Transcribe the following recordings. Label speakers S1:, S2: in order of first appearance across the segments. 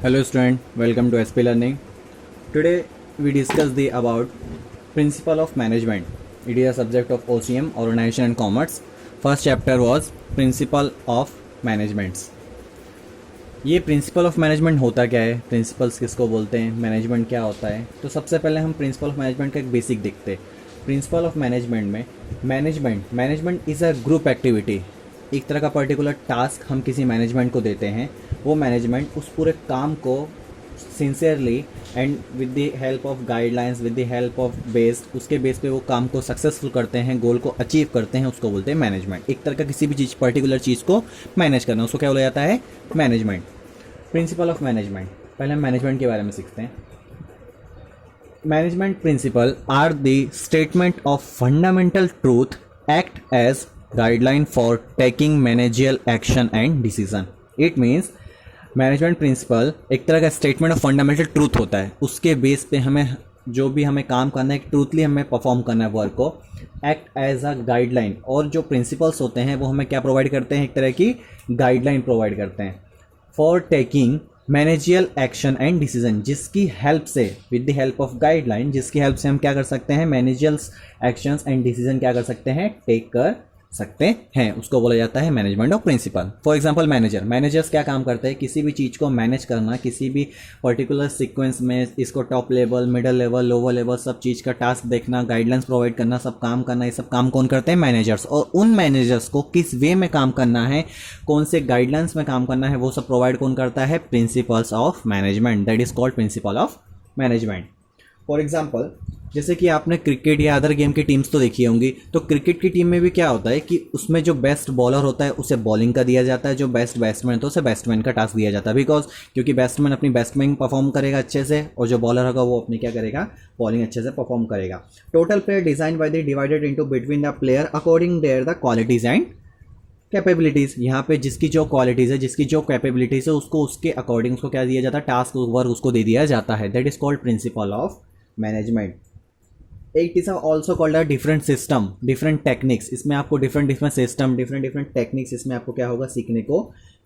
S1: Hello student, welcome to SP Learning. Today we discuss the about principle of management. It is a subject of OCM, Organization and Commerce. First chapter was principle of managements. ये principal of management होता क्या है, principles किसको बोलते हैं, management क्या होता है। तो सबसे पहले हम प्रिंसिपल ऑफ मैनेजमेंट का एक बेसिक देखते हैं। प्रिंसिपल ऑफ मैनेजमेंट में management is a group activity. एक तरह का पर्टिकुलर टास्क हम किसी मैनेजमेंट को देते हैं, वो मैनेजमेंट उस पूरे काम को sincerely and with the help of guidelines, with the help of based, उसके बेस पे वो काम को सक्सेसफुल करते हैं, गोल को अचीव करते हैं, उसको बोलते हैं मैनेजमेंट। एक तरह का किसी भी चीज़ पर्टिकुलर चीज़ को मैनेज करना, उसको क्या बोला जाता है, मैनेजमेंट। प्रिंसिपल ऑफ मैनेजमेंट, पहले हम मैनेजमेंट के बारे में सीखते हैं। Management principle are the statement of fundamental truth act as guideline for taking managerial action and decision. It means management principle एक तरह का स्टेटमेंट ऑफ फंडामेंटल ट्रूथ होता है, उसके बेस पे हमें जो भी हमें काम करना है, ट्रूथली हमें परफॉर्म करना है वर्क को, एक्ट एज अ गाइडलाइन। और जो प्रिंसिपल्स होते हैं वो हमें क्या प्रोवाइड करते हैं, एक तरह की गाइडलाइन प्रोवाइड करते हैं for taking managerial action and decision, जिसकी हेल्प से, with the help of guideline, जिसकी हेल्प से हम क्या कर सकते हैं, मैनेजियल एक्शंस एंड डिसीजन क्या कर सकते हैं, टेक कर सकते हैं, उसको बोला जाता है management of principle. For example managers क्या काम करते हैं, किसी भी चीज़ को मैनेज करना, किसी भी पर्टिकुलर सीक्वेंस में इसको top level, middle level, lower level सब चीज़ का टास्क देखना, गाइडलाइंस प्रोवाइड करना, सब काम करना, ये सब काम कौन करते हैं, मैनेजर्स। और उन मैनेजर्स को किस वे में काम करना है, कौन से गाइडलाइंस में काम करना है, वो सब प्रोवाइड कौन करता है, principles of management, that is called principal of management. For example जैसे कि आपने क्रिकेट या अदर गेम की टीम्स तो देखी होंगी, तो क्रिकेट की टीम में भी क्या होता है कि उसमें जो बेस्ट बॉलर होता है उसे बॉलिंग का दिया जाता है, जो बेस्ट बैट्समैन तो उसे बैट्समैन का टास्क दिया जाता है, बिकॉज क्योंकि बैट्समैन अपनी बैट्समैन परफॉर्म करेगा अच्छे से, और जो बॉलर होगा वो अपनी क्या करेगा, बॉलिंग अच्छे से परफॉर्म करेगा। Total player design by the divided into between the player according their the qualities and capabilities. यहाँ पे जिसकी जो क्वालिटीज़ है, जिसकी जो कैपेबिलिटीज़ है, उसको उसके अकॉर्डिंग उसको क्या दिया जाता है, टास्क वर्क उसको दे दिया जाता है, that is called principal of management. It is also called a different system, different techniques. इसमें आपको डिफरेंट सिस्टम, डिफरेंट टेक्निक्स इसमें आपको क्या होगा, सीखने को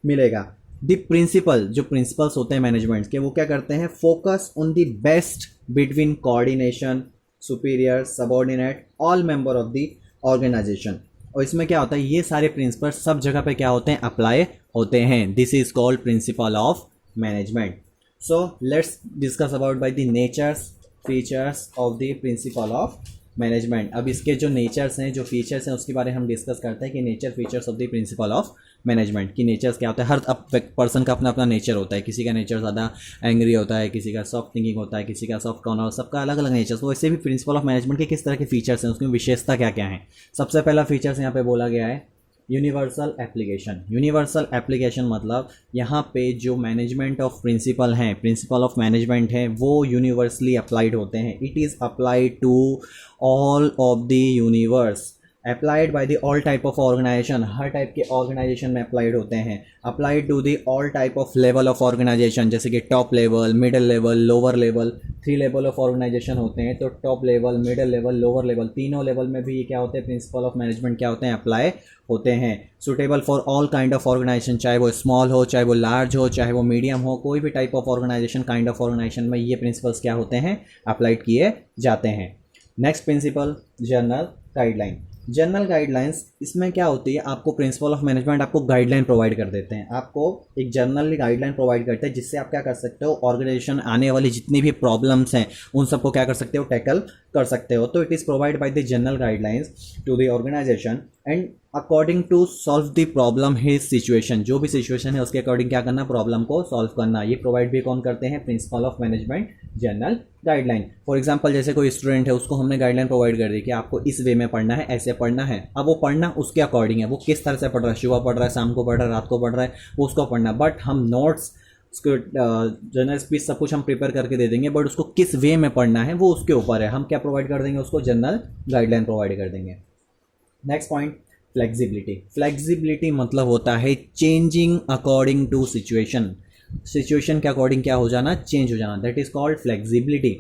S1: मिलेगा। द प्रिंसिपल, जो प्रिंसिपल्स होते हैं मैनेजमेंट के, वो क्या करते हैं, focus on the best between coordination, superior, subordinate, all member of the organisation. और इसमें क्या होता है, ये सारे प्रिंसिपल सब जगह पे क्या होते हैं, अप्लाई होते हैं। This is called principal of management. So let's discuss about by the natures, features of the principle of management. अब इसके जो नेचर्स हैं, जो फीचर्स हैं, उसके बारे में हम डिस्कस करते हैं कि nature, features of the principle of management की नेचर्स क्या होता है। हर पर्सन का अपना अपना नेचर होता है, किसी का नेचर ज़्यादा एंग्री होता है, किसी का सॉफ्ट थिंकिंग होता है, किसी का सॉफ्ट कॉर्नर, सबका अलग अलग नेचर। तो वैसे भी प्रिंसिपल ऑफ मैनेजमेंट के किस तरह के फीचर्स हैं, उसकी विशेषता क्या क्या है। सबसे पहला फीचर्स यहाँ पे बोला गया है यूनिवर्सल एप्लीकेशन। यूनिवर्सल एप्लीकेशन मतलब यहाँ पे जो मैनेजमेंट ऑफ प्रिंसिपल हैं, प्रिंसिपल ऑफ मैनेजमेंट है, वो यूनिवर्सली अप्लाइड होते हैं। It is applied to all of the universe, applied by the all type of organisation, हर टाइप के ऑर्गेनाइजेशन में अप्लाइड होते हैं। Applied to the all type of level of organisation, जैसे कि top level, middle level, lower level. 3 level of organisation होते हैं, तो top level, middle level, lower level, तीनों लेवल में भी ये क्या होते हैं, प्रिंसिपल ऑफ मैनेजमेंट क्या होते हैं, अप्लाई होते हैं। Suitable for all kind of organisation, चाहे वो स्मॉल हो, चाहे वो लार्ज हो, चाहे वो मीडियम हो, कोई भी type of organisation, kind of organisation में ये प्रिंसिपल्स क्या होते हैं, अप्लाइड किए जाते हैं। Next principle, general guideline. General guidelines, इसमें क्या होती है, आपको प्रिंसिपल ऑफ मैनेजमेंट आपको गाइडलाइन प्रोवाइड कर देते हैं, आपको एक जनरल गाइडलाइन प्रोवाइड करते हैं, जिससे आप क्या कर सकते हो, ऑर्गेनाइजेशन आने वाली जितनी भी प्रॉब्लम्स हैं उन सबको क्या कर सकते हो, टैकल कर सकते हो। तो it is provide by the general guidelines to the organisation and according to solve the problem his situation. जो भी सिचुएशन है उसके अकॉर्डिंग क्या करना, प्रॉब्लम को सॉल्व करना। ये प्रोवाइड भी कौन करते हैं, principle of management, general guideline. For example जैसे कोई स्टूडेंट है, उसको हमने गाइडलाइन प्रोवाइड कर दी कि आपको इस वे में पढ़ना है, ऐसे पढ़ना है। अब वो पढ़ना उसके अकॉर्डिंग है, वो किस तरह से पढ़ रहा है, सुबह पढ़ रहा है, शाम को पढ़ रहा है, रात को पढ़ रहा है, वो उसको पढ़ना। बट हम नोट्स, उसको जनरल स्पीच सब कुछ हम प्रिपेयर करके दे देंगे, बट उसको किस वे में पढ़ना है वो उसके ऊपर है। हम क्या प्रोवाइड कर देंगे, उसको जनरल गाइडलाइन प्रोवाइड कर देंगे। Next point, flexibility. फ्लेक्सिबिलिटी मतलब होता है changing according to situation. Situation के अकॉर्डिंग क्या हो जाना, चेंज हो जाना, that is called flexibility.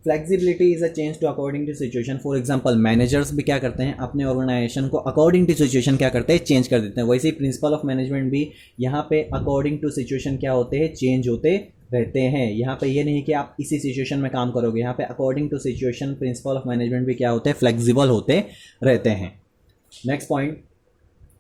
S1: Flexibility is a change to according to situation. For example managers भी क्या करते हैं, अपने ऑर्गेनाइजेशन को अकॉर्डिंग टू सिचुएशन क्या करते हैं, चेंज कर देते हैं। वैसे ही प्रिंसिपल ऑफ मैनेजमेंट भी यहाँ पे अकॉर्डिंग टू सिचुएशन क्या होते हैं, चेंज होते रहते हैं। यहाँ पे ये नहीं कि आप इसी सिचुएशन में काम करोगे, यहाँ पे according to situation principle of management भी क्या होते हैं, फ्लेक्सिबल होते रहते हैं। Next point,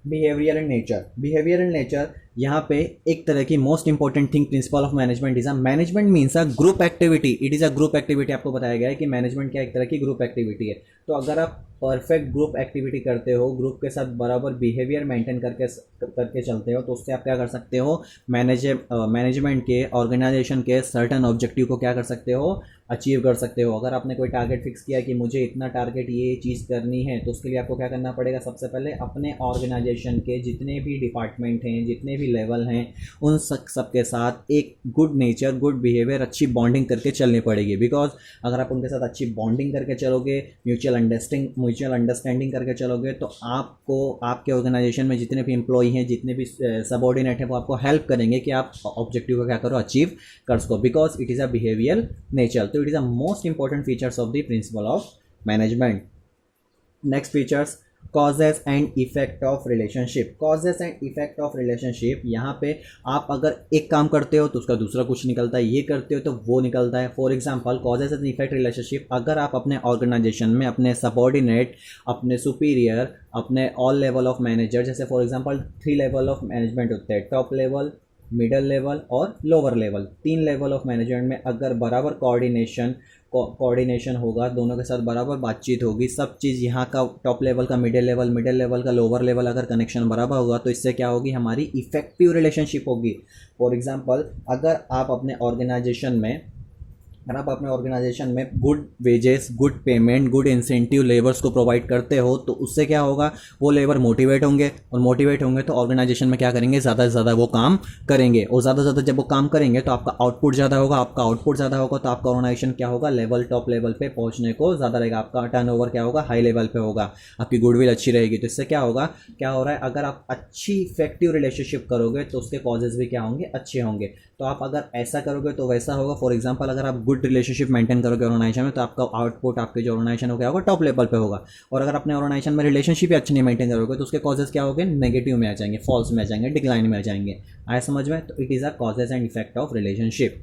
S1: behaviour and nature. Behaviour and nature, यहाँ पे एक तरह की most important thing principle of management is a management means a group activity. It is a group activity. आपको बताया गया है कि मैनेजमेंट क्या एक तरह की ग्रुप एक्टिविटी है। तो अगर आप परफेक्ट ग्रुप एक्टिविटी करते हो, ग्रुप के साथ बराबर बिहेवियर मेंटेन करके चलते हो, तो उससे आप क्या कर सकते हो, मैनेजमेंट के ऑर्गेनाइजेशन के सर्टन ऑब्जेक्टिव को क्या कर सकते हो, अचीव कर सकते हो। अगर आपने कोई टारगेट फिक्स किया कि मुझे इतना टारगेट ये चीज़ करनी है, तो उसके लिए आपको क्या करना पड़ेगा, सबसे पहले अपने ऑर्गेनाइजेशन के जितने भी डिपार्टमेंट हैं, जितने भी लेवल हैं, उन सब के साथ एक गुड नेचर, गुड बिहेवियर, अच्छी बॉन्डिंग करके चलनी पड़ेगी। बिकॉज अगर आप उनके साथ अच्छी बॉन्डिंग करके चलोगे, म्यूचुअल अंडरस्टैंडिंग करके चलोगे, तो आपको आपके ऑर्गेनाइजेशन में जितने भी एम्प्लॉई हैं, जितने भी सबऑर्डिनेट हैं, वो आपको हेल्प करेंगे कि आप ऑब्जेक्टिव को क्या करो, अचीव कर सको। Because it is a behaviour nature. तो it is a most important features of the principle of management. Next features, causes and effect of relationship. Causes and effect of relationship, यहाँ पे आप अगर एक काम करते हो तो उसका दूसरा कुछ निकलता है, ये करते हो तो वो निकलता है। For example, causes and effect relationship, अगर आप अपने ऑर्गेनाइजेशन में अपने सबऑर्डिनेट, अपने सुपीरियर, अपने ऑल लेवल ऑफ मैनेजर, जैसे for example 3 level of management होते हैं, टॉप लेवल, मिडल लेवल और lower level. 3 level of management में अगर बराबर कोऑर्डिनेशन होगा, दोनों के साथ बराबर बातचीत होगी, सब चीज़ यहाँ का टॉप लेवल का मिडिल लेवल का लोअर लेवल, अगर कनेक्शन बराबर होगा, तो इससे क्या होगी, हमारी इफेक्टिव रिलेशनशिप होगी। फॉर एग्जांपल, अगर आप अपने ऑर्गेनाइजेशन में good wages, good payment, good incentive labours को प्रोवाइड करते हो, तो उससे क्या होगा, वो लेबर मोटिवेट होंगे, और मोटिवेट होंगे तो ऑर्गेनाइजेशन में क्या करेंगे, ज़्यादा से ज़्यादा वो काम करेंगे, और ज़्यादा से ज़्यादा जब वो काम करेंगे तो आपका आउटपुट ज़्यादा होगा। आपका आउटपुट ज़्यादा होगा तो आपका ऑर्गेनाइजेशन क्या होगा, टॉप लेवल पे पहुंचने को ज़्यादा रहेगा, आपका टर्नओवर क्या होगा, हाई लेवल पे होगा, आपकी गुडविल अच्छी रहेगी। तो इससे क्या होगा, क्या हो रहा है, अगर आप अच्छी इफेक्टिव रिलेशनशिप करोगे तो उसके कॉजेज भी क्या होंगे, अच्छे होंगे। तो आप अगर ऐसा करोगे तो वैसा होगा। फॉर एग्जांपल, अगर आप गुड रिलेशनशिप मेंटेन करोगे ऑर्गेनाइजेशन में, तो आपका आउटपुट, आपके जो ऑर्गेनाइजेशन हो, क्या होगा, टॉप लेवल पे होगा। और अगर अपने ऑर्गेनाइजेशन में रिलेशनशिप ही अच्छी नहीं मेंटेन करोगे, तो उसके कॉजेज क्या होंगे, नेगेटिव में आ जाएंगे, फॉल्स में आ जाएंगे, डिक्लाइन में आ जाएंगे। आया समझ में? तो it is a causes and effect of relationship.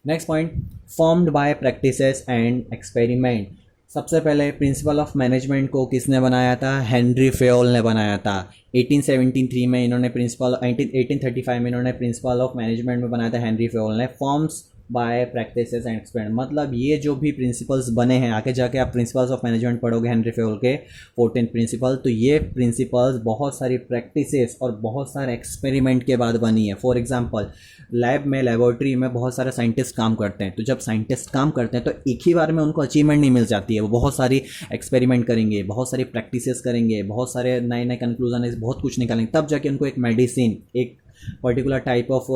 S1: Next point, formed by practices and experiment. सबसे पहले प्रिंसिपल ऑफ मैनेजमेंट को किसने बनाया था, हेनरी फेयोल ने बनाया था। 1873 में इन्होंने 1835 में इन्होंने प्रिंसिपल ऑफ मैनेजमेंट में बनाया था हेनरी फेयोल ने। Forms by practices and experiment, मतलब ये जो भी प्रिंसिपल्स बने हैं, आगे जाके आप प्रिंसिपल्स ऑफ मैनेजमेंट पढ़ोगे हेनरी फेयोल के 14 प्रिंसिपल, तो ये प्रिंसिपल्स बहुत सारी प्रैक्टिसेस और बहुत सारे एक्सपेरिमेंट के बाद बनी है। फॉर एग्जांपल, लेबोरेटरी में बहुत सारे साइंटिस्ट काम करते हैं, तो जब साइंटिस्ट काम करते हैं तो एक ही बार में उनको अचीवमेंट नहीं मिल जाती है, वो बहुत सारी एक्सपेरिमेंट करेंगे, बहुत सारी प्रैक्टिसेस करेंगे, बहुत सारे नए नए कंक्लूजन, बहुत कुछ निकालेंगे, तब जाके उनको एक मेडिसिन, एक पर्टिकुलर टाइप ऑफ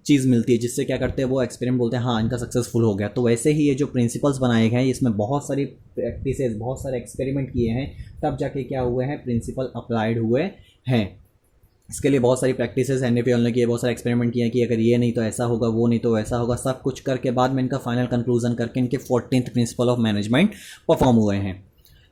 S1: चीज़ मिलती है, जिससे क्या करते हैं, वो एक्सपेरिमेंट बोलते हैं हाँ इनका सक्सेसफुल हो गया। तो वैसे ही ये जो प्रिंसिपल्स बनाए गए हैं, इसमें बहुत सारी प्रैक्टिसेस, बहुत सारे एक्सपेरिमेंट किए हैं, तब जाके क्या हुए हैं, प्रिंसिपल अप्लाइड हुए हैं। इसके लिए बहुत सारी प्रैक्टिसेस हेनरी फेयोल ने किए, बहुत सारे एक्सपेरिमेंट किए कि अगर ये नहीं तो ऐसा होगा, वो नहीं तो वैसा होगा, सब कुछ करके बाद में इनका फाइनल कंक्लूजन करके इनके 14th principal of management perform हुए हैं।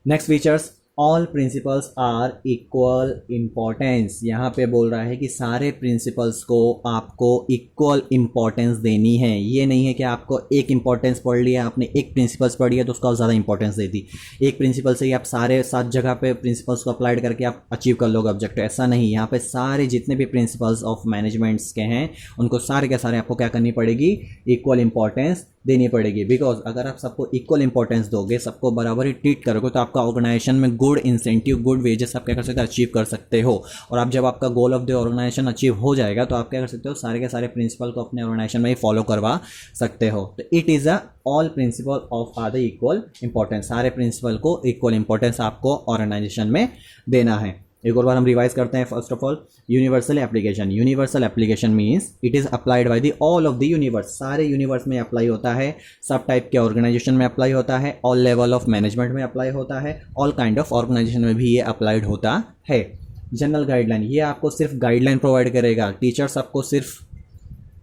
S1: Next features, all principles are equal importance. यहाँ पे बोल रहा है कि सारे प्रिंसिपल्स को आपको इक्वल इम्पॉर्टेंस देनी है। ये नहीं है कि आपको एक इम्पॉर्टेंस पढ़ लिया, आपने एक प्रिंसिपल्स पढ़ लिया तो उसका ज़्यादा इंपॉर्टेंस दे दी, एक प्रिंसिपल से ही आप सारे 7 जगह पे प्रिंसिपल्स को अप्लाइड करके आप अचीव कर लोगे ऑब्जेक्टिव, ऐसा नहीं। यहाँ पे सारे जितने भी प्रिंसिपल्स ऑफ मैनेजमेंट्स के हैं, उनको सारे के सारे आपको क्या करनी पड़ेगी, इक्वल इंपॉर्टेंस देनी पड़ेगी। बिकॉज अगर आप सबको इक्वल इंपॉर्टेंस दोगे, सबको बराबर ही ट्रीट करोगे, तो आपका ऑर्गेनाइजेशन में गुड इंसेंटिव, गुड वेजेस आप क्या कर सकते हो, अचीव कर सकते हो। और आप जब आपका goal of the organisation achieve हो जाएगा, तो आप क्या कर सकते हो, सारे के सारे प्रिंसिपल को अपने ऑर्गेनाइजेशन में ही फॉलो करवा सकते हो। तो it is a all principle of are the equal importance. सारे प्रिंसिपल को इक्वल इंपॉर्टेंस आपको ऑर्गेनाइजेशन में देना है। एक और बार हम रिवाइज करते हैं। First of all, universal application. Universal application means it is applied by the all of the universe. सारे यूनिवर्स में अप्लाई होता है, सब टाइप के ऑर्गेनाइजेशन में अप्लाई होता है, ऑल लेवल ऑफ मैनेजमेंट में अप्लाई होता है, ऑल काइंड ऑफ ऑर्गेनाइजेशन में भी ये अप्लाइड होता है। जनरल गाइडलाइन, ये आपको सिर्फ गाइडलाइन प्रोवाइड करेगा। टीचर्स आपको सिर्फ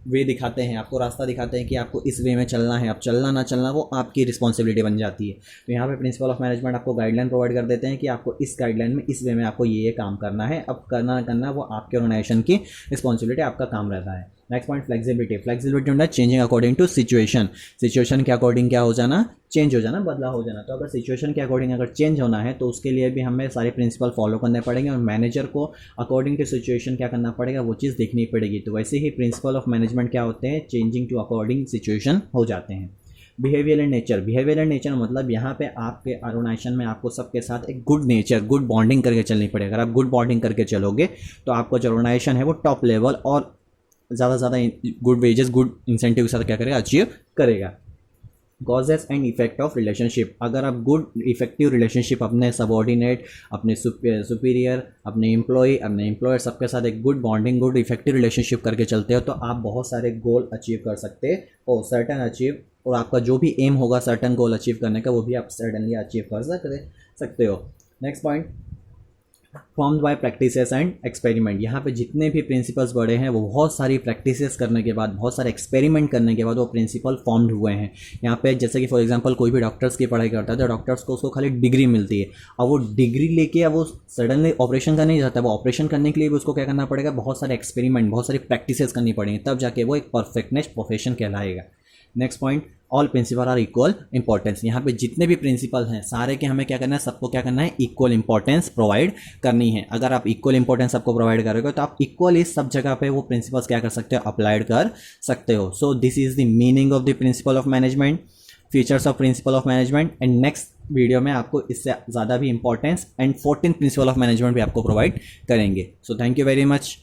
S1: वे दिखाते हैं, आपको रास्ता दिखाते हैं कि आपको इस वे में चलना है, अब चलना ना चलना वो आपकी रिस्पॉन्सिबिलिटी बन जाती है। तो यहाँ पे प्रिंसिपल ऑफ मैनेजमेंट आपको गाइडलाइन प्रोवाइड कर देते हैं कि आपको इस गाइडलाइन में, इस वे में आपको ये काम करना है। अब करना ना करना वो आपके ऑर्गेनाइजेशन की रिस्पॉन्सिबिलिटी, आपका काम रहता है। Next point flexibility. फ्लेक्सिबिलिटी होता है changing according to situation. Situation के अकॉर्डिंग क्या हो जाना, चेंज हो जाना, बदलाव हो जाना। तो अगर सिचुएशन के अकॉर्डिंग अगर चेंज होना है तो उसके लिए भी हमें सारे प्रिंसिपल फॉलो करने पड़ेंगे और मैनेजर को अकॉर्डिंग टू सिचुएशन क्या करना पड़ेगा, वो चीज़ देखनी पड़ेगी। तो वैसे ही प्रिंसिपल ऑफ मैनेजमेंट क्या होते हैं, चेंजिंग टू अकॉर्डिंग सिचुएशन हो जाते हैं। Behaviour and nature. Behaviour and nature मतलब यहाँ पे आपके ऑर्गेनाइजेशन में आपको सबके साथ एक गुड नेचर, गुड बॉन्डिंग करके चलनी पड़ेगी। अगर आप गुड बॉन्डिंग करके चलोगे तो आपका जो ऑर्गेनाइजेशन है वो टॉप लेवल और ज़्यादा से ज़्यादा गुड वेजेस, गुड इंसेंटिव के साथ क्या करेगा, अचीव करेगा। Causes and effect of relationship. अगर आप गुड इफेक्टिव रिलेशनशिप अपने सबॉर्डिनेट, अपने सुपीरियर, अपने एम्प्लॉयर सबके साथ एक good bonding, good effective relationship करके चलते हो तो आप बहुत सारे गोल अचीव कर सकते हो, सर्टन अचीव, और आपका जो भी एम होगा सर्टन गोल अचीव करने का वो भी आप सर्टनली अचीव कर सकते हो। Next point, formed by practices and experiment. यहाँ पे जितने भी प्रिंसिपल्स बड़े हैं वो बहुत सारी प्रैक्टिसेस करने के बाद, बहुत सारे एक्सपेरिमेंट करने के बाद वो प्रिंसिपल फॉर्म्ड हुए हैं। यहाँ पे जैसे कि फॉर एग्जांपल कोई भी डॉक्टर्स की पढ़ाई करता है तो डॉक्टर्स को उसको खाली डिग्री मिलती है। अब वो डिग्री लेके अब वो सडनली ऑपरेशन करने नहीं जाता, वो ऑपरेशन करने के लिए भी उसको क्या करना पड़ेगा, बहुत सारे एक्सपेरिमेंट, बहुत सारी प्रैक्टिसेस करनी पड़ेंगी, तब जाके वो एक परफेक्टनेस प्रोफेशन कहलाएगा। Next point, all principle are equal importance. यहाँ पे जितने भी प्रिंसिपल हैं सारे के हमें क्या करना है, सबको क्या करना है, इक्वल इंपॉर्टेंस प्रोवाइड करनी है। अगर आप इक्वल इंपॉर्टेंस सबको प्रोवाइड करोगे तो आप इक्वल इस सब जगह पे वो प्रिंसिपल्स क्या कर सकते हो, अप्लाइड कर सकते हो। So this is the meaning of the principle of management, features of principal of management. And next video में आपको इससे ज़्यादा भी importance and 14 principal of management भी आपको प्रोवाइड करेंगे। So thank you very much.